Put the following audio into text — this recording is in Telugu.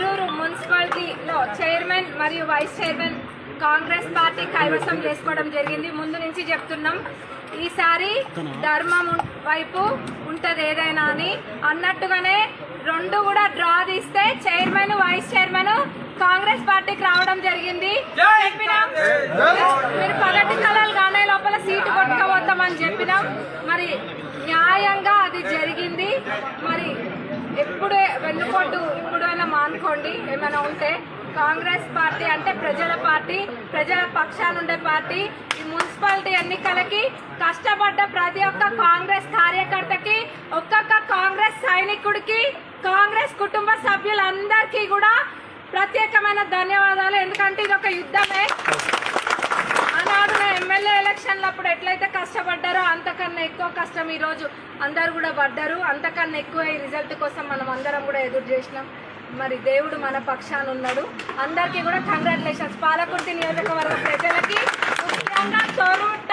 శిరూరు మున్సిపాలిటీలో చైర్మన్ మరియు వైస్ చైర్మన్ కాంగ్రెస్ పార్టీ కైవసం చేసుకోవడం జరిగింది. ముందు నుంచి చెప్తున్నాం, ఈసారి ధర్మం వైపు ఉంటుంది ఏదైనా అని అన్నట్టుగానే రెండు కూడా డ్రా తీస్తే చైర్మన్ వైస్ చైర్మన్ కాంగ్రెస్ పార్టీకి రావడం జరిగింది. చెప్పినాం మీరు పగటి కళలు గానే లోపల సీటు కొట్టుకోవద్దామని చెప్పినాం. మరి న్యాయంగా అది జరిగింది. మరి ఎప్పుడే వెన్నుపోటు ఇప్పుడైనా మానుకోండి. ఏమైనా ఉంటే కాంగ్రెస్ పార్టీ అంటే ప్రజల పార్టీ, ప్రజల పక్షాన ఉండే పార్టీ. ఈ మున్సిపాలిటీ ఎన్నికలకి కష్టపడ్డ ప్రతి ఒక్క కాంగ్రెస్ కార్యకర్తకి, ఒక్కొక్క కాంగ్రెస్ సైనికుడికి, కాంగ్రెస్ కుటుంబ సభ్యులందరికీ కూడా ప్రత్యేకమైన ధన్యవాదాలు. ఎందుకంటే ఇది ఒక యుద్ధమే. ఆనాడు ఎమ్మెల్యే ఎలక్షన్లప్పుడు ఎట్లయితే కష్టపడ్డారో అంతకన్నా ఎక్కువ కష్టం ఈరోజు అందరు కూడా పడ్డారు. అంతకన్నా ఎక్కువ ఈ రిజల్ట్ కోసం మనం అందరం కూడా ఎదురు చేసినాం. మరి దేవుడు మన పక్షాన ఉన్నాడు. అందరికీ కూడా కంగ్రాచులేషన్స్. పాలకుర్తి నియోజకవర్గ ప్రజల